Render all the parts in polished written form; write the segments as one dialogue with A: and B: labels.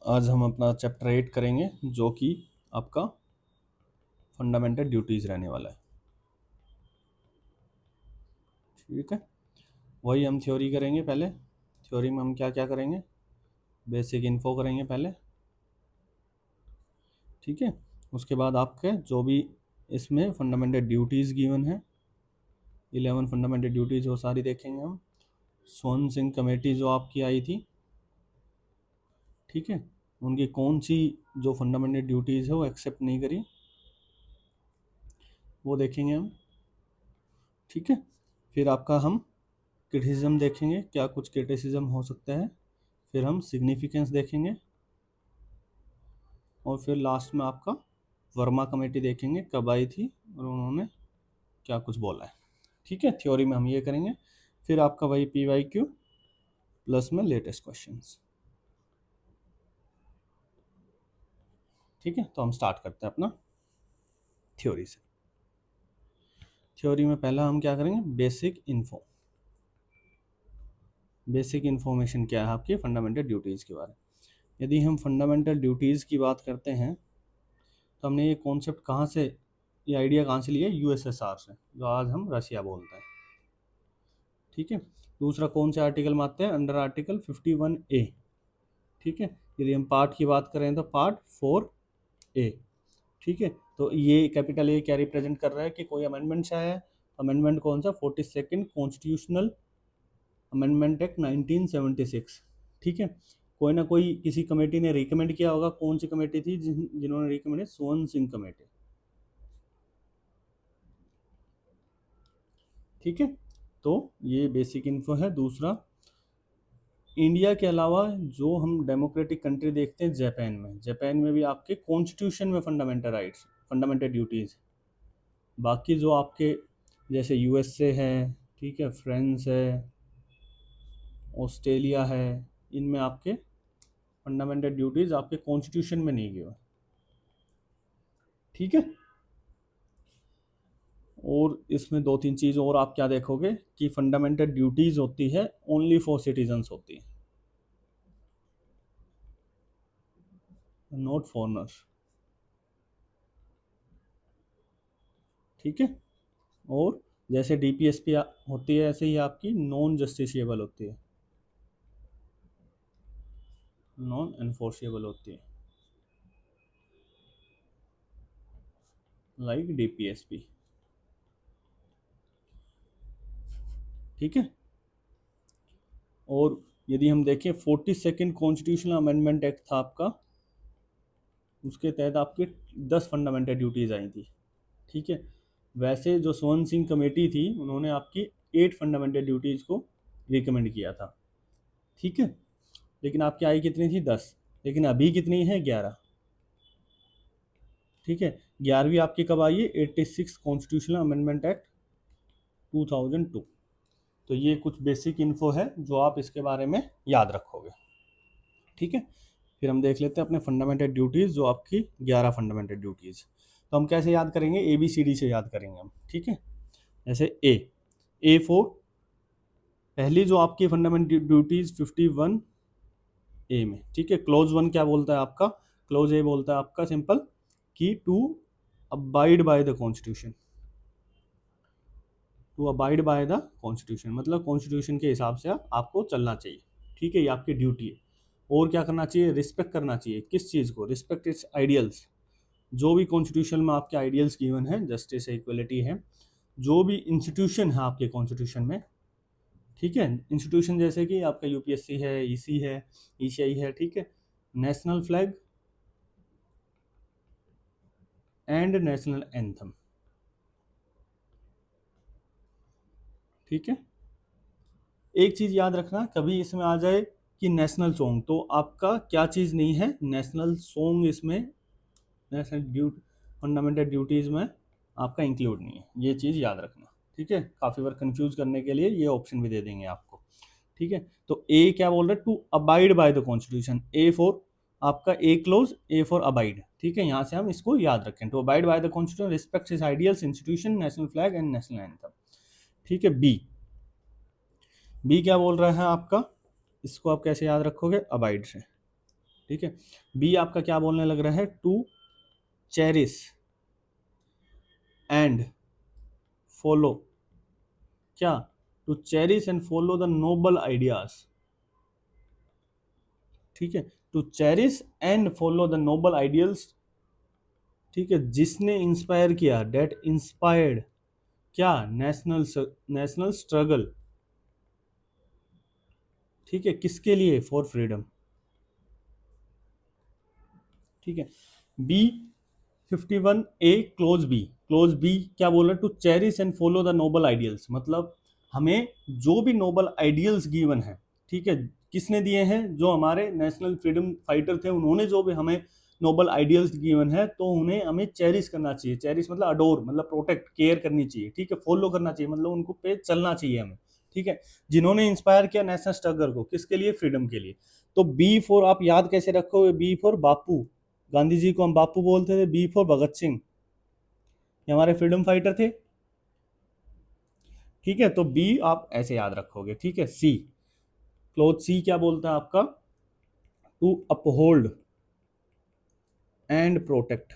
A: आज हम अपना चैप्टर 8 करेंगे जो कि आपका फंडामेंटल ड्यूटीज़ रहने वाला है। ठीक है, वही हम थ्योरी करेंगे। पहले थ्योरी में हम क्या क्या करेंगे, बेसिक इन्फो करेंगे पहले। ठीक है, उसके बाद आपके जो भी इसमें फंडामेंटल ड्यूटीज़ गिवन है 11 फंडामेंटल ड्यूटीज़ वो सारी देखेंगे हम। स्वर्ण सिंह कमेटी जो आपकी आई थी, ठीक है, उनकी कौन सी जो फंडामेंटल ड्यूटीज़ है वो एक्सेप्ट नहीं करी वो देखेंगे हम। ठीक है, फिर आपका हम क्रिटिसिज्म देखेंगे, क्या कुछ क्रिटिसिज्म हो सकता है। फिर हम सिग्निफिकेंस देखेंगे और फिर लास्ट में आपका वर्मा कमेटी देखेंगे, कब आई थी और उन्होंने क्या कुछ बोला है। ठीक है, थ्योरी में हम ये करेंगे। फिर आपका वही PYQ प्लस में लेटेस्ट क्वेश्चंस। ठीक है, तो हम स्टार्ट करते हैं अपना थ्योरी से। थ्योरी में पहला हम क्या करेंगे, बेसिक इन्फो। बेसिक इन्फॉर्मेशन क्या है आपकी फंडामेंटल ड्यूटीज़ के बारे में। यदि हम फंडामेंटल ड्यूटीज़ की बात करते हैं तो हमने ये कॉन्सेप्ट कहाँ से, ये आइडिया कहाँ से लिया, USSR से, जो आज हम रशिया बोलते हैं। ठीक है, दूसरा कौन से आर्टिकल में आते हैं, अंडर आर्टिकल 51A। ठीक है, यदि हम पार्ट की बात करें तो पार्ट 4A। ठीक है, तो ये कैपिटल A क्या रिप्रेजेंट कर रहा है कि कोई अमेंडमेंट आया है। अमेंडमेंट कौन सा, 42nd कॉन्स्टिट्यूशनल अमेंडमेंट एक्ट 1976। ठीक है, कोई ना कोई किसी कमेटी ने रिकमेंड किया होगा। कौन सी कमेटी थी जिन्होंने रिकमेंड, स्वर्ण सिंह कमेटी। ठीक है, तो ये बेसिक इन्फो है। दूसरा, इंडिया के अलावा जो हम डेमोक्रेटिक कंट्री देखते हैं, जापान में भी आपके कॉन्स्टिट्यूशन में फंडामेंटल राइट्स, फंडामेंटल ड्यूटीज़। बाकी जो आपके जैसे USA है, ठीक है, फ्रांस है, ऑस्ट्रेलिया है, इनमें आपके फंडामेंटल ड्यूटीज़ आपके कॉन्स्टिट्यूशन में नहीं गिवन। ठीक है, और इसमें दो तीन चीज़ और आप क्या देखोगे कि फंडामेंटल ड्यूटीज़ होती है ओनली फॉर सिटीजन्स होती है, नॉट फॉरनर्स। ठीक है, और जैसे DPSP होती है ऐसे ही आपकी नॉन जस्टिशिएबल होती है, नॉन एनफोर्सेबल होती है, लाइक DPSP। ठीक है, और यदि हम देखें 42nd कॉन्स्टिट्यूशनल अमेंडमेंट एक्ट था आपका, उसके तहत आपकी 10 फंडामेंटल ड्यूटीज़ आई थी। ठीक है, वैसे जो स्वर्ण सिंह कमेटी थी उन्होंने आपकी 8 फंडामेंटल ड्यूटीज़ को रिकमेंड किया था। ठीक है, लेकिन आपकी आई कितनी थी, 10। लेकिन अभी कितनी है, 11। ठीक है, 11वीं आपकी कब आई है, 86 कॉन्स्टिट्यूशनल अमेंडमेंट एक्ट 2002। तो ये कुछ बेसिक इन्फो है जो आप इसके बारे में याद रखोगे। ठीक है, फिर हम देख लेते हैं अपने फंडामेंटल ड्यूटीज़, जो आपकी 11 फंडामेंटल ड्यूटीज़। तो हम कैसे याद करेंगे, ABCD से याद करेंगे हम। ठीक है, जैसे ए फोर, पहली जो आपकी फंडामेंटल ड्यूटीज़ 51A में। ठीक है, क्लोज 1 क्या बोलता है आपका, क्लोज A बोलता है आपका सिंपल कि to abide by the constitution. To abide by the constitution मतलब कॉन्स्टिट्यूशन के हिसाब से आपको चलना चाहिए। ठीक है, ये आपकी ड्यूटी है। और क्या करना चाहिए, रिस्पेक्ट करना चाहिए। किस चीज़ को, रिस्पेक्ट इट्स आइडियल्स। जो भी कॉन्स्टिट्यूशन में आपके आइडियल्स गिवन है, जस्टिस है, इक्वलिटी है, जो भी इंस्टीट्यूशन है आपके कॉन्स्टिट्यूशन में। ठीक है, इंस्टीट्यूशन जैसे कि आपका UPSC है, EC है, ECI है। ठीक है, national flag and national anthem. ठीक है, एक चीज़ याद रखना, कभी इसमें आ जाए कि नेशनल सॉन्ग, तो आपका क्या चीज़ नहीं है, नेशनल सॉन्ग इसमें नेशनल फंडामेंटल ड्यूटीज़ में आपका इंक्लूड नहीं है। ये चीज़ याद रखना। ठीक है, काफ़ी बार कंफ्यूज करने के लिए ये ऑप्शन भी दे देंगे आपको। ठीक है, तो ए क्या बोल रहा है, to abide by the constitution. A for आपका A clause, A for abide. ठीक है, यहाँ से हम इसको याद रखें, to abide by the constitution, respect its ideals, institution, national flag and national anthem. ठीक है, बी क्या बोल रहा है आपका, इसको आप कैसे याद रखोगे, अबाइड से। ठीक है। बी आपका क्या बोलने लग रहा है, टू चेरिश एंड फॉलो, क्या, to cherish and follow the noble ideas, ठीक है, to cherish and follow the noble ideals, ठीक है, जिसने इंस्पायर किया, डेट इंस्पायर्ड, क्या, नेशनल स्ट्रगल, ठीक है, किसके लिए, फॉर फ्रीडम, ठीक है। बी 51A क्लोज बी क्या बोल रहा है, to cherish and follow the noble ideals, मतलब हमें जो भी नोबल आइडियल्स गिवन है, ठीक है, किसने दिए हैं, जो हमारे नेशनल फ्रीडम फाइटर थे, उन्होंने जो भी हमें नोबल आइडियल्स गिवन है, तो उन्हें हमें चेरिश करना चाहिए, चेरिश मतलब अडोर, मतलब प्रोटेक्ट, केयर करनी चाहिए, ठीक है, फॉलो करना चाहिए, मतलब उनको पे चलना चाहिए हमें, ठीक है, जिन्होंने इंस्पायर किया नेशनल स्ट्रगल को, किसके लिए, फ्रीडम के लिए। तो बी फॉर आप याद कैसे रखोगे, बी फॉर बापू, गांधी जी को हम बापू बोलते थे, बी फॉर भगत सिंह, ये हमारे फ्रीडम फाइटर थे, ठीक है, तो बी आप ऐसे याद रखोगे, ठीक है। सी, क्लोज सी क्या बोलता है आपका, to uphold and protect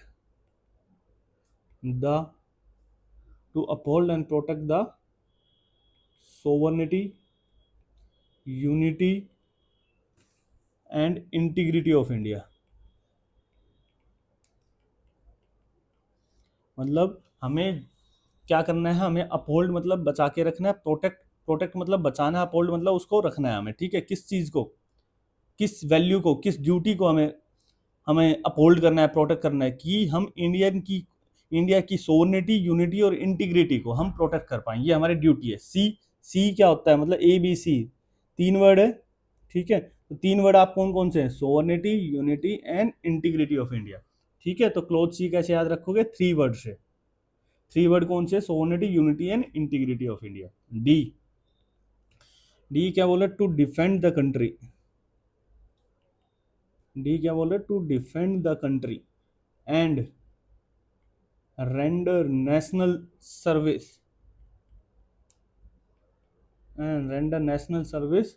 A: the, to uphold and protect the sovereignty, unity and integrity of India, मतलब हमें क्या करना है, हमें अपहोल्ड मतलब बचा के रखना है, प्रोटेक्ट, प्रोटेक्ट मतलब बचाना है, अपहोल्ड मतलब उसको रखना है हमें, ठीक है, किस चीज को, किस वैल्यू को, किस ड्यूटी को हमें हमें अपहोल्ड करना है, प्रोटेक्ट करना है, कि हम इंडिया की सोवर्निटी, यूनिटी और इंटीग्रिटी को हम प्रोटेक्ट कर पाए, ये हमारी ड्यूटी है। सी, सी क्या होता है, मतलब ए बी सी तीन वर्ड है, ठीक है, तो तीन वर्ड आप कौन कौन से हैं, sovereignty, unity and integrity of India, ठीक है, तो क्लोज सी कैसे याद रखोगे, थ्री वर्ड से, थ्री वर्ड कौन से, sovereignty, unity and integrity of India. D, D क्या बोला, to defend the country, D क्या बोल रहे, to defend the country and render national service, and render national service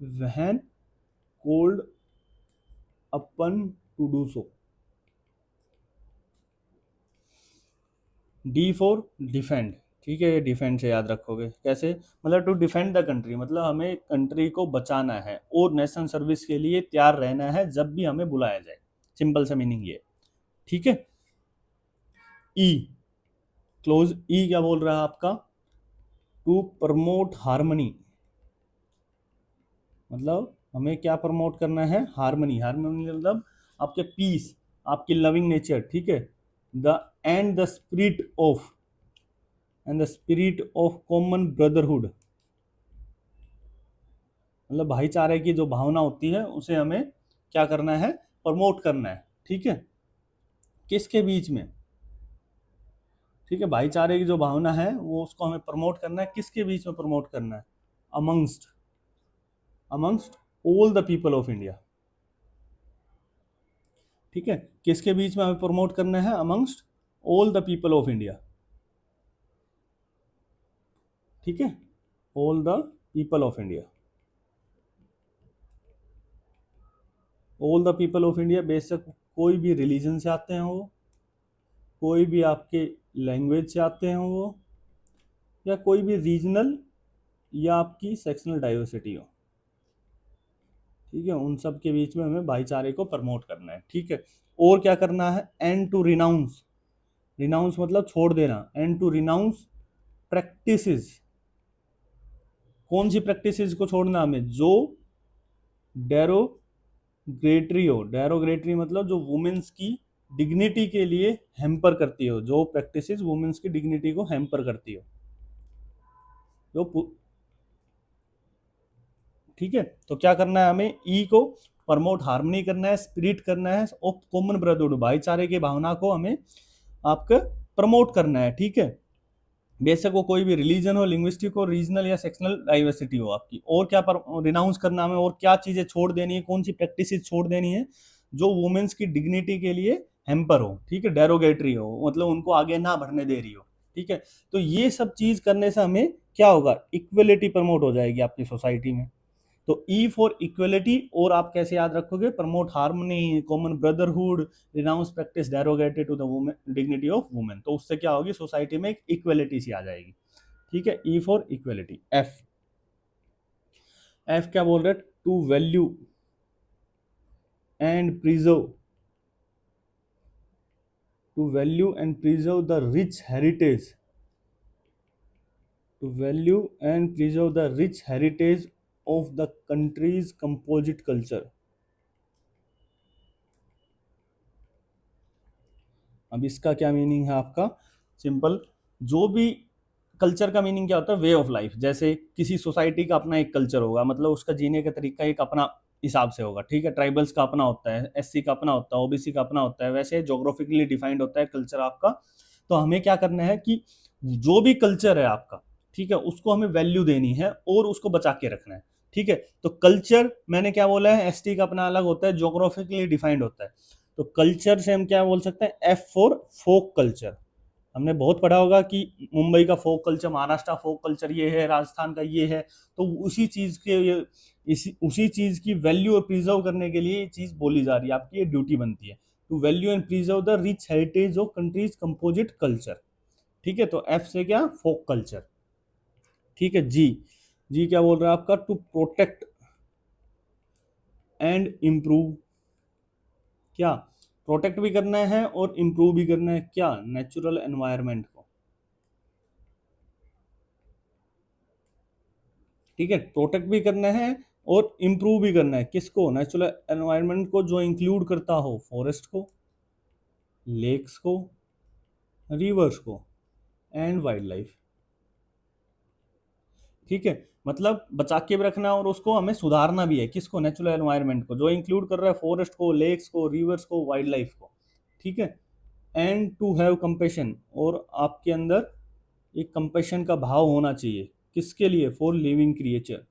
A: when called upon to do so. D for defend, ठीक है, ये defend से याद रखोगे कैसे, मतलब टू डिफेंड द कंट्री, मतलब हमें कंट्री को बचाना है और नेशनल सर्विस के लिए तैयार रहना है जब भी हमें बुलाया जाए, सिंपल सा मीनिंग ये, ठीक है। ई, क्लोज ई क्या बोल रहा है आपका, टू प्रमोट हार्मनी, मतलब हमें क्या प्रमोट करना है, हार्मनी, हार्मनी मतलब आपके पीस, आपकी लविंग नेचर, ठीक है, the end the spirit of, and the spirit of common brotherhood, मतलब भाईचारे की जो भावना होती है उसे हमें क्या करना है, प्रमोट करना है, ठीक है, किसके बीच में, ठीक है, भाईचारे की जो भावना है वो उसको हमें प्रमोट करना है, किसके बीच में प्रमोट करना है, amongst, amongst all the people of India, ठीक है, किसके बीच में हमें प्रमोट करना है, amongst all the people of India, ठीक है, all the people of India, all the people of India, बेशक कोई भी रिलीजन से आते हैं वो, कोई भी आपके लैंग्वेज से आते हैं वो, या कोई भी रीजनल या आपकी सेक्शनल डाइवर्सिटी हो, ठीक है, उन सब के बीच में हमें भाईचारे को प्रमोट करना है, ठीक है। और क्या करना है, एंड टू रिनाउंस, रिनाउंस मतलब छोड़ देना, एंड टू रिनाउंस प्रैक्टिसेस, कौन सी प्रैक्टिसेस को छोड़ना हमें, जो डेरोगेटरी हो, डेरोगेटरी मतलब जो वुमेन्स की डिग्निटी के लिए हैम्पर करती हो, जो प्रैक्टिसेस वुमेन्स की डिग्निटी को हैम्पर करती हो, जो ठीक है, तो क्या करना है हमें, ई को प्रमोट हार्मनी करना है, स्पिरिट करना है, और कॉमन ब्रदरहुड, भाईचारे की भावना को हमें आपका प्रमोट करना है, ठीक है, बेशक वो कोई भी रिलीजन हो, लिंग्विस्टिक हो, रीजनल या सेक्शनल डाइवर्सिटी हो आपकी। और क्या रिनाउंस करना हमें, और क्या चीजें छोड़ देनी है, कौन सी प्रैक्टिस छोड़ देनी है जो वुमेन्स की डिग्निटी के लिए हैम्पर हो, ठीक है, डेरोगेटरी हो, मतलब उनको आगे ना बढ़ने दे रही हो, ठीक है, तो ये सब चीज करने से हमें क्या होगा, इक्वलिटी प्रमोट हो जाएगी आपकी सोसाइटी में, तो ई फॉर इक्वलिटी, और आप कैसे याद रखोगे, promote harmony, common brotherhood, renounce practice derogated to the women dignity of women. तो उससे क्या होगी, सोसाइटी में एक इक्वलिटी सी आ जाएगी। ठीक है, E for equality. F, F क्या बोल रहे हैं, to value and preserve, to value and preserve the rich heritage, to value and preserve the rich heritage of the country's composite culture। अब इसका क्या मीनिंग है आपका, सिंपल, जो भी कल्चर का मीनिंग क्या होता है, वे ऑफ लाइफ। जैसे किसी सोसाइटी का अपना एक कल्चर होगा, मतलब उसका जीने का तरीका एक अपना हिसाब से होगा। ठीक है, ट्राइबल्स का अपना होता है, एससी का अपना होता है, ओबीसी का अपना होता है, वैसे जोग्राफिकली डिफाइंड होता है कल्चर आपका। तो हमें क्या करना है कि जो भी कल्चर है आपका, ठीक है, उसको हमें वैल्यू देनी है और उसको बचा के रखना है। ठीक है, तो कल्चर मैंने क्या बोला है, एसटी का अपना अलग होता है, जोग्राफिकली डिफाइंड होता है। तो कल्चर से हम क्या बोल सकते हैं, एफ फॉर फोक कल्चर। हमने बहुत पढ़ा होगा कि मुंबई का folk culture, Maharashtra folk culture ये है, राजस्थान का ये है। तो उसी चीज के उसी चीज की वैल्यू और प्रिजर्व करने के लिए ये चीज बोली जा रही है, आपकी ये ड्यूटी बनती है, to value and preserve the rich heritage of country's composite culture. ठीक है, तो एफ से क्या, फोक कल्चर। ठीक है, जी, जी क्या बोल रहा है आपका, टू प्रोटेक्ट एंड इम्प्रूव, क्या प्रोटेक्ट भी करना है और इम्प्रूव भी करना है, क्या नेचुरल एनवायरनमेंट को। ठीक है, प्रोटेक्ट भी करना है और इम्प्रूव भी करना है, किसको, नेचुरल एनवायरनमेंट को, जो इंक्लूड करता हो फॉरेस्ट को, लेक्स को, रिवर्स को, एंड वाइल्ड लाइफ। ठीक है, मतलब बचा के भी रखना है और उसको हमें सुधारना भी है, किसको, नेचुरल एनवायरनमेंट को, जो इंक्लूड कर रहा है फॉरेस्ट को, लेक्स को, रिवर्स को, वाइल्ड लाइफ को। ठीक है, एंड टू हैव कंपेशन, और आपके अंदर एक कंपेशन का भाव होना चाहिए, किसके लिए, फॉर लिविंग क्रिएचर,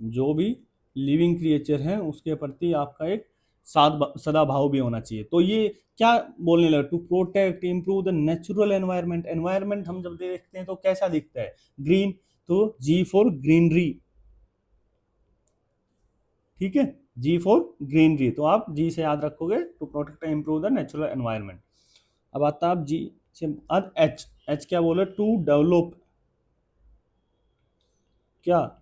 A: जो भी लिविंग क्रिएचर है उसके प्रति आपका एक सदा भाव भी होना चाहिए। तो ये क्या बोलने लगा, to protect improve the natural environment. Environment हम जब देखते हैं तो कैसा दिखता है, ग्रीन, तो जी फॉर ग्रीनरी। ठीक है, जी फॉर ग्रीनरी, तो आप जी से याद रखोगे, to protect and improve the natural environment. अब आता है आप जी से, अब एच, एच क्या बोले, टू डेवलप, क्या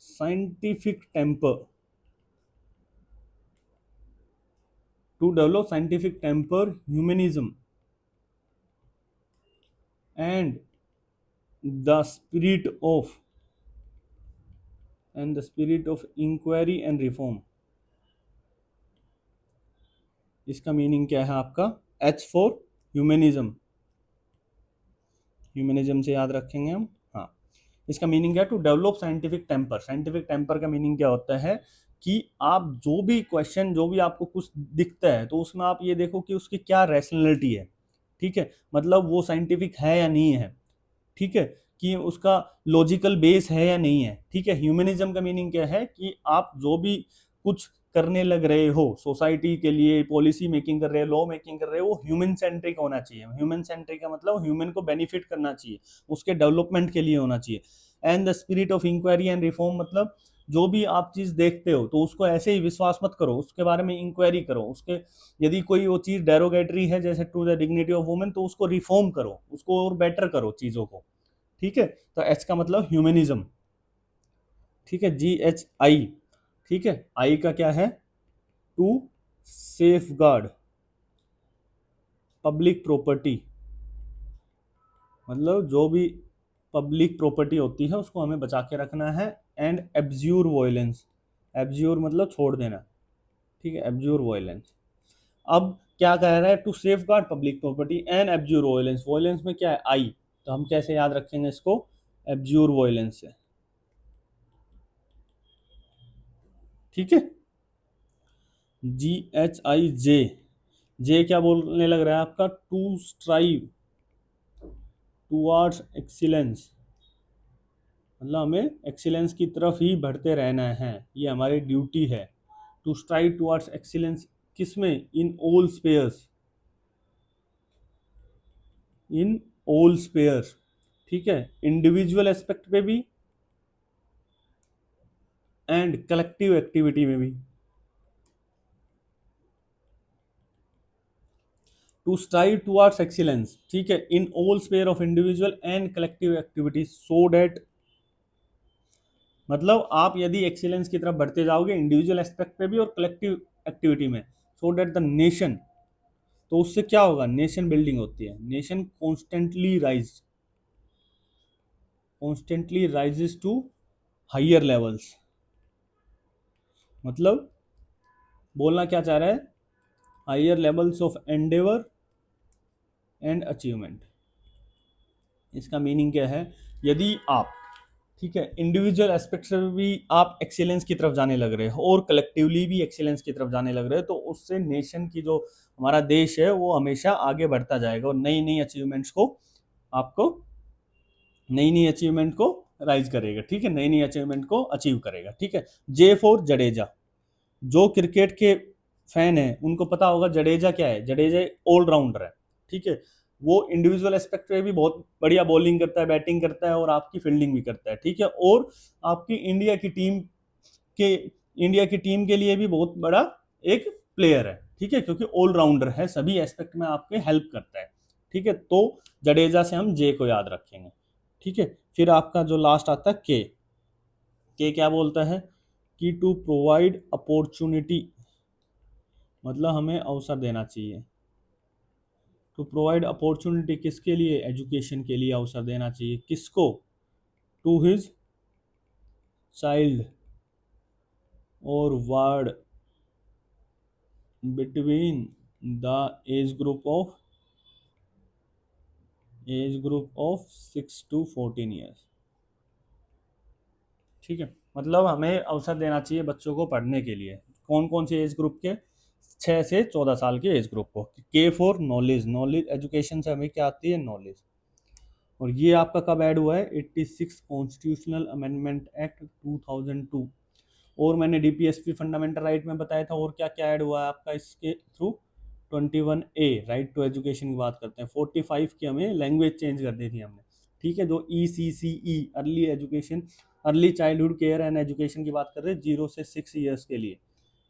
A: scientific temper, to develop scientific temper, humanism and the spirit of inquiry and reform. इसका मीनिंग क्या है आपका, एच फॉर ह्यूमनिज्म, ह्यूमनिज्म से याद रखेंगे हम। हाँ, इसका मीनिंग क्या है, to develop scientific temper. Scientific temper का मीनिंग क्या होता है कि आप जो भी क्वेश्चन, जो भी आपको कुछ दिखता है, तो उसमें आप ये देखो कि उसकी क्या रैशनैलिटी है। ठीक है, मतलब वो साइंटिफिक है या नहीं है। ठीक है, कि उसका लॉजिकल बेस है या नहीं है। ठीक है, ह्यूमनिज्म का मीनिंग क्या है कि आप जो भी कुछ करने लग रहे हो सोसाइटी के लिए, पॉलिसी मेकिंग कर रहे हो, लॉ मेकिंग कर रहे हो, वो ह्यूमन सेंट्रिक होना चाहिए। ह्यूमन सेंट्रिक का मतलब ह्यूमन को बेनिफिट करना चाहिए, उसके डेवलपमेंट के लिए होना चाहिए। And the spirit of inquiry and reform, मतलब जो भी आप चीज देखते हो तो उसको ऐसे ही विश्वास मत करो, उसके बारे में इंक्वायरी करो, उसके यदि कोई वो चीज डेरोगेटरी है जैसे to the dignity of women, तो उसको रिफॉर्म करो, उसको और बेटर करो चीजों को। ठीक है, तो एच का मतलब ह्यूमनिज्म। ठीक है, जी एच आई। ठीक है, आई का क्या है, to safeguard public property, मतलब जो भी पब्लिक प्रॉपर्टी होती है उसको हमें बचा के रखना है। एंड एब्ज्यूर वॉयलेंस, एब्ज्यूर मतलब छोड़ देना। ठीक है, एब्ज्यूर वॉयलेंस। अब क्या कह रहा है, to safeguard public property and abjure violence. Violence में क्या है, आई, तो हम कैसे याद रखेंगे इसको, एब्ज्यूर वॉयलेंस से। ठीक है, जी एच आई जे, जे क्या बोलने लग रहा है आपका, टू स्ट्राइव टुवार्ड्स एक्सीलेंस, मतलब हमें एक्सीलेंस की तरफ ही बढ़ते रहना है, ये हमारी ड्यूटी है। टू स्ट्राइव टुवार्ड्स एक्सीलेंस, किसमें, in all spheres, in all spheres. ठीक है, इंडिविजुअल एस्पेक्ट पे भी एंड कलेक्टिव एक्टिविटी में भी, टू स्ट्राइव टुवर्ड्स एक्सीलेंस, ठीक है, in all sphere of individual and collective activity, so that, मतलब आप यदि एक्सीलेंस की तरफ बढ़ते जाओगे इंडिविजुअल एस्पेक्ट पे भी और कलेक्टिव एक्टिविटी में, सो डेट द नेशन, तो उससे क्या होगा, नेशन बिल्डिंग होती है, nation constantly rises to higher levels, मतलब बोलना क्या चाह रहा है, higher levels of endeavour and achievement. इसका मीनिंग क्या है, यदि आप, ठीक है, इंडिविजुअल एस्पेक्ट से भी आप एक्सीलेंस की तरफ जाने लग रहे हो और कलेक्टिवली भी एक्सीलेंस की तरफ जाने लग रहे हो, तो उससे नेशन की जो हमारा देश है वो हमेशा आगे बढ़ता जाएगा और नई नई अचीवमेंट्स को आपको, नई नई अचीवमेंट को राइज करेगा, ठीक है, नई नई अचीवमेंट को अचीव करेगा, ठीक है। जे फॉर जडेजा, जो क्रिकेट के फैन है उनको पता होगा जडेजा क्या है, जडेजा ऑलराउंडर है, ठीक है, वो इंडिविजुअल एस्पेक्ट पे भी बहुत बढ़िया बॉलिंग करता है, बैटिंग करता है और आपकी फील्डिंग भी करता है, ठीक है, और आपकी के इंडिया की टीम के लिए भी बहुत बड़ा एक प्लेयर है, ठीक है, क्योंकि ऑलराउंडर है, सभी एस्पेक्ट में आपके हेल्प करता है, ठीक है, तो जडेजा से हम जे को याद रखेंगे, ठीक है। फिर आपका जो लास्ट आता है के क्या बोलता है कि टू प्रोवाइड अपॉर्चुनिटी, मतलब हमें अवसर देना चाहिए, टू प्रोवाइड अपॉर्चुनिटी किसके लिए, एजुकेशन के लिए अवसर देना चाहिए, किसको, टू हिज चाइल्ड और ward between the age group of 6 to 14 years, ठीक है, मतलब हमें अवसर देना चाहिए बच्चों को पढ़ने के लिए, कौन कौन से एज ग्रुप के, 6 से 14 साल के एज ग्रुप को। के फॉर नॉलेज, नॉलेज एजुकेशन से हमें क्या आती है, नॉलेज, और ये आपका कब ऐड हुआ है, 86 कॉन्स्टिट्यूशनल अमेंडमेंट एक्ट 2002, और मैंने डीपीएसपी फंडामेंटल राइट में बताया था, और क्या क्या ऐड हुआ है आपका इसके through, 21A right to education की बात करते हैं, 45 की हमें लैंग्वेज चेंज कर दी थी हमने, ठीक है, जो ECCE early education, early childhood care and education की बात कर रहे हैं 0 से 6 ईयर्स के लिए,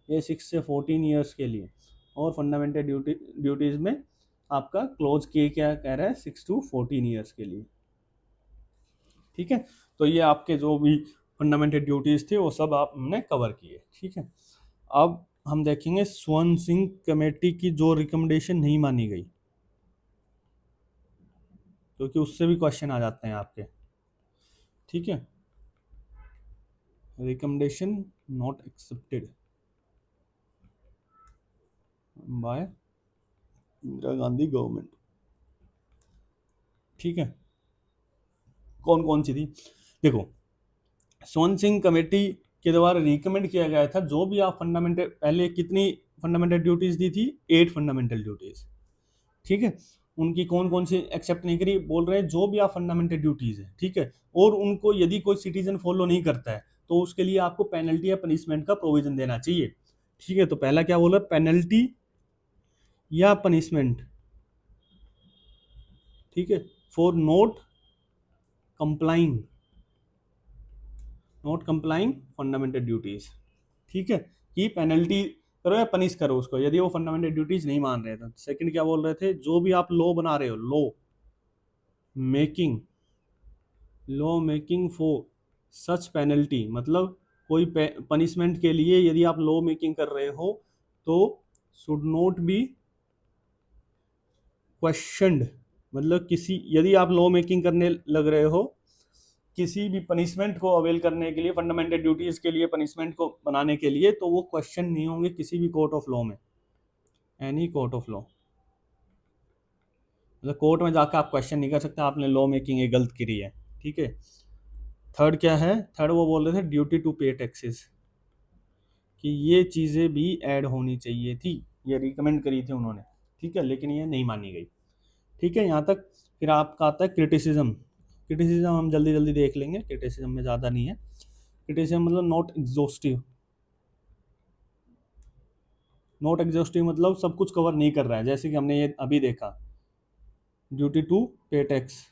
A: ये 6 से 14 ईयर्स के लिए, और फंडामेंटल ड्यूटीज में आपका क्लोज के क्या कह रहा है, 6 to 14 ईयर्स के लिए, ठीक है। तो ये आपके जो भी फंडामेंटल ड्यूटीज थे वो सब आप हमने कवर किए, ठीक है। अब हम देखेंगे स्वर्ण सिंह कमेटी की जो रिकमेंडेशन नहीं मानी गई, क्योंकि उससे भी क्वेश्चन आ जाते हैं आपके, ठीक है, recommendation not accepted by Indira Gandhi government, ठीक है, कौन कौन सी थी, देखो, स्वर्ण सिंह कमेटी के द्वारा रिकमेंड किया गया था, जो भी आप फंडामेंटल, पहले कितनी फंडामेंटल ड्यूटीज दी थी, 8 फंडामेंटल ड्यूटीज, ठीक है, उनकी कौन कौन सी एक्सेप्ट नहीं करी, बोल रहे हैं जो भी आप फंडामेंटल ड्यूटीज है, ठीक है, और उनको यदि कोई सिटीजन फॉलो नहीं करता है तो उसके लिए आपको पेनल्टी या पनिशमेंट का प्रोविजन देना चाहिए, ठीक है, तो पहला क्या बोला, पेनल्टी या पनिशमेंट, ठीक है, for complying not complying fundamental duties, ठीक है, कि पेनल्टी करो या पनिश करो उसको यदि वो फंडामेंटल ड्यूटीज नहीं मान रहे थे। सेकंड क्या बोल रहे थे, जो भी आप लॉ बना रहे हो, making law making for such penalty, मतलब कोई पनिशमेंट के लिए यदि आप लॉ मेकिंग कर रहे हो तो शुड नॉट बी क्वेश्चनड, मतलब किसी, यदि आप लॉ मेकिंग करने लग रहे हो किसी भी पनिशमेंट को अवेल करने के लिए, फंडामेंटल ड्यूटीज के लिए पनिशमेंट को बनाने के लिए, तो वो क्वेश्चन नहीं होंगे किसी भी कोर्ट ऑफ लॉ में, एनी कोर्ट ऑफ लॉ, मतलब कोर्ट में जाकर आप क्वेश्चन नहीं कर सकते आपने लॉ मेकिंग ये गलत करी है, ठीक है। थर्ड क्या है, थर्ड वो बोल रहे थे ड्यूटी टू पे टैक्सेस, कि ये चीज़ें भी ऐड होनी चाहिए थी, ये रिकमेंड करी थी उन्होंने, ठीक है, लेकिन ये नहीं मानी गई, ठीक है, यहाँ तक। फिर आपका आता है क्रिटिसिज्म, क्रिटिसिज्म हम जल्दी जल्दी देख लेंगे, क्रिटिसिज्म में ज़्यादा नहीं है, क्रिटिसिज्म मतलब नॉट एग्जॉस्टिव, नॉट एग्जॉस्टिव मतलब सब कुछ कवर नहीं कर रहा है, जैसे कि हमने ये अभी देखा, ड्यूटी टू पे टैक्स,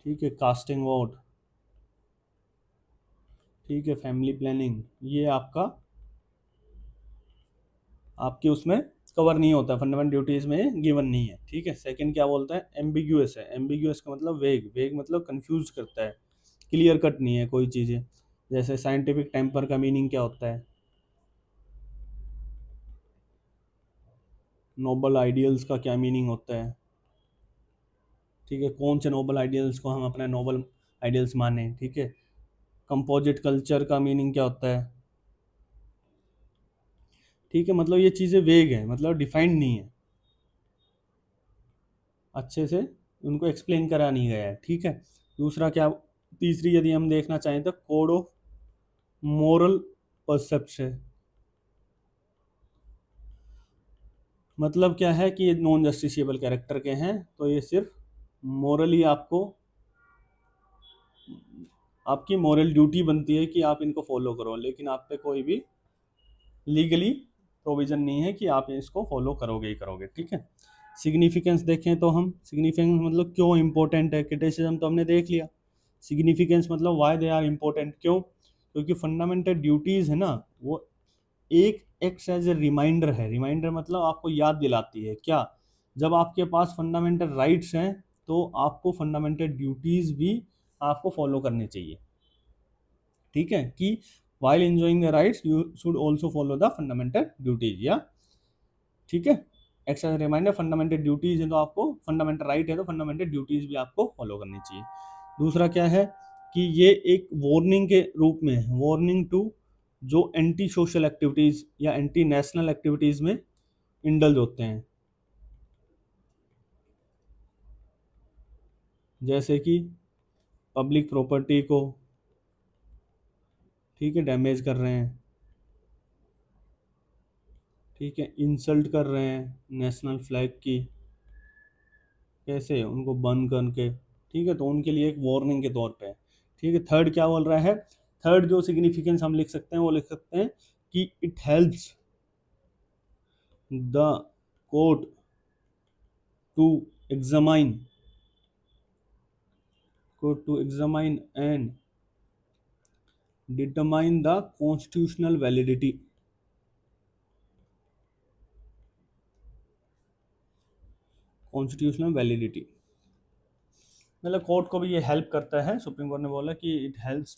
A: ठीक है, कास्टिंग वोट, ठीक है, फैमिली प्लानिंग, ये आपके उसमें कवर नहीं होता, फंडामेंटल ड्यूटीज में गिवन नहीं है। ठीक है, सेकंड क्या बोलता है, एम्बिग्यूअस है। एम्बिग्यूअस का मतलब वेग, वेग मतलब कंफ्यूज करता है, क्लियर कट नहीं है कोई चीज़ें। जैसे साइंटिफिक टेम्पर का मीनिंग क्या होता है, नोबल आइडियल्स का क्या मीनिंग होता है। ठीक है, कौन से नोबल आइडियल्स को हम अपने नोबल आइडियल्स माने। ठीक है, कंपोजिट कल्चर का मीनिंग क्या होता है। ठीक है, मतलब ये चीज़ें वेग है, मतलब डिफाइंड नहीं है, अच्छे से उनको एक्सप्लेन करा नहीं गया है। ठीक है, दूसरा क्या, तीसरी यदि हम देखना चाहें तो कोड ऑफ मोरल परसेप्शन, मतलब क्या है कि ये नॉन जस्टिसिएबल कैरेक्टर के हैं, तो ये सिर्फ मोरली आपको, आपकी मोरल ड्यूटी बनती है कि आप इनको फॉलो करो, लेकिन आप पे कोई भी लीगली प्रोविजन नहीं है कि आप इसको फॉलो करोगे ही करोगे। ठीक है, सिग्निफिकेंस देखें तो हम, सिग्निफिकेंस मतलब क्यों इंपॉर्टेंट है, क्रिटिसिज्म तो हमने देख लिया। सिग्निफिकेंस मतलब वाई दे आर इम्पोर्टेंट, क्यों, क्योंकि फंडामेंटल ड्यूटीज़ है ना, वो एक एक्ट एज ए रिमाइंडर है। रिमाइंडर मतलब आपको याद दिलाती है क्या, जब आपके पास फंडामेंटल राइट्स हैं तो आपको फंडामेंटल ड्यूटीज़ भी आपको फॉलो करनी चाहिए। ठीक है, कि while enjoying the rights you should also follow the fundamental duties, या ठीक है, एक्स्ट्रा रिमाइंडर, फंडामेंटल ड्यूटीज है तो आपको, फंडामेंटल राइट है तो फंडामेंटल ड्यूटीज भी आपको फॉलो करनी चाहिए। दूसरा क्या है कि ये एक वार्निंग के रूप में है, वार्निंग टू जो एंटी सोशल एक्टिविटीज या एंटी नेशनल एक्टिविटीज में इंडल्ज होते हैं, जैसे कि पब्लिक प्रॉपर्टी को, ठीक है, डैमेज कर रहे हैं, ठीक है, इंसल्ट कर रहे हैं नेशनल फ्लैग की, कैसे, उनको बर्न करके। ठीक है, तो उनके लिए एक वार्निंग के तौर पे है। ठीक है, थर्ड क्या बोल रहा है, थर्ड जो सिग्निफिकेंस हम लिख सकते हैं वो लिख सकते हैं कि it helps the court to examine, court to examine and determine the constitutional validity, constitutional validity मतलब कोर्ट को भी ये हेल्प करता है। सुप्रीम कोर्ट ने बोला कि it helps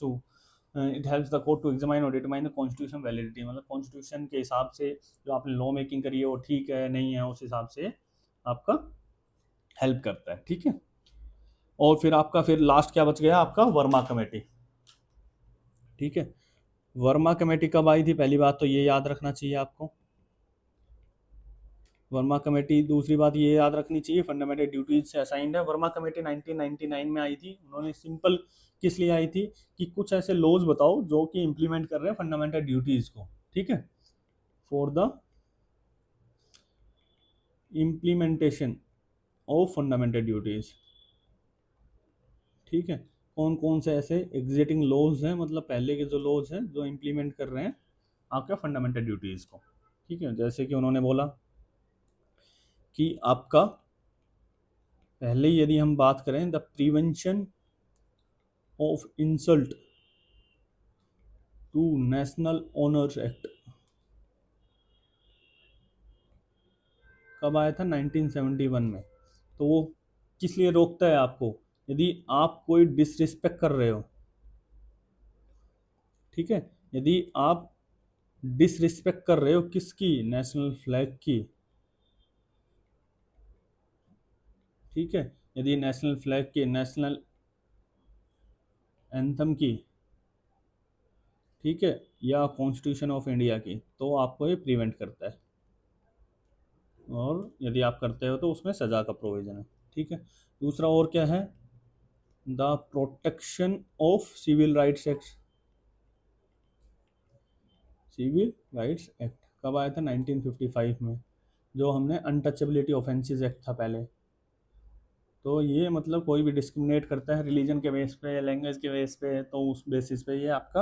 A: the court to examine और डिटरमाइन द कॉन्स्टिट्यूशन वैलिडिटी, मतलब कॉन्स्टिट्यूशन के हिसाब से जो आपने लॉ मेकिंग करी है वो ठीक है नहीं है, उस हिसाब से आपका हेल्प करता है। ठीक है, और फिर आपका फिर लास्ट क्या बच गया, आपका वर्मा कमेटी। ठीक है, वर्मा कमेटी कब आई थी, पहली बात तो ये याद रखना चाहिए आपको, वर्मा कमेटी। दूसरी बात ये याद रखनी चाहिए, फंडामेंटल ड्यूटीज से असाइंड है। वर्मा कमेटी 1999 में आई थी। उन्होंने सिंपल किस लिए आई थी कि कुछ ऐसे लॉज बताओ जो कि इम्प्लीमेंट कर रहे हैं फंडामेंटल ड्यूटीज को। ठीक है, for the implementation of fundamental duties. ठीक है, कौन कौन से ऐसे एग्जिटिंग लॉज हैं, मतलब पहले के जो लॉज हैं जो इम्प्लीमेंट कर रहे हैं आपके फंडामेंटल ड्यूटीज को। ठीक है, जैसे कि उन्होंने बोला कि आपका पहले यदि हम बात करें the prevention of insult to national honours act कब आया था, 1971 में। तो वो किस लिए रोकता है आपको, यदि आप कोई डिसरिस्पेक्ट कर रहे हो। ठीक है, यदि आप डिसरिस्पेक्ट कर रहे हो किसकी, नेशनल फ्लैग की। ठीक है, यदि नेशनल फ्लैग की, नेशनल एंथम की, ठीक है, या कॉन्स्टिट्यूशन ऑफ इंडिया की, तो आपको ये प्रिवेंट करता है, और यदि आप करते हो तो उसमें सज़ा का प्रोविज़न है। ठीक है, दूसरा और क्या है, the protection of civil rights act, civil rights act कब आया था, 1955 में, जो हमने अनटचेबिलिटी ऑफेंसेस एक्ट था पहले। तो ये मतलब कोई भी डिस्क्रिमिनेट करता है रिलीजन के बेस पे या लैंग्वेज के बेस पे, तो उस बेसिस पे ये आपका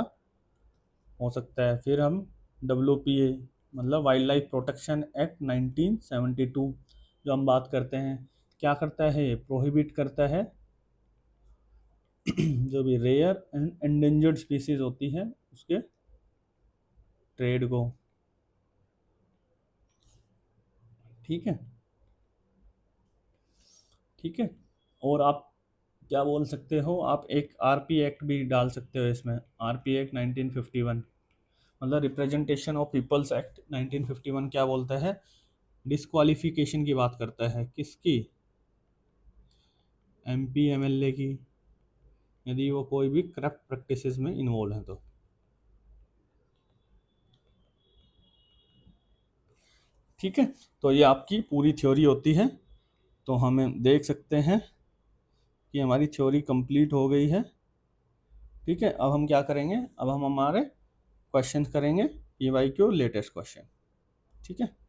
A: हो सकता है। फिर हम WPA मतलब वाइल्ड लाइफ प्रोटेक्शन एक्ट 1972 जो हम बात करते हैं, क्या करता है, ये प्रोहिबिट करता है जो भी रेयर एंड एंडेंजर्ड स्पीसीज होती है उसके ट्रेड को। ठीक है, ठीक है। और आप क्या बोल सकते हो, आप एक आरपी एक्ट भी डाल सकते हो इसमें, आरपी एक्ट 1951, मतलब रिप्रेजेंटेशन ऑफ पीपल्स एक्ट 1951 क्या बोलता है, डिस्क्वालिफिकेशन की बात करता है, किसकी, एमपी एमएलए की, यदि वो कोई भी करप्ट प्रैक्टिसेस में इन्वॉल्व है तो। ठीक है, तो ये आपकी पूरी थ्योरी होती है। तो हमें देख सकते हैं कि हमारी थ्योरी कंप्लीट हो गई है। ठीक है, अब हम क्या करेंगे, अब हम हमारे क्वेश्चन करेंगे, पीवाईक्यू लेटेस्ट क्वेश्चन। ठीक है।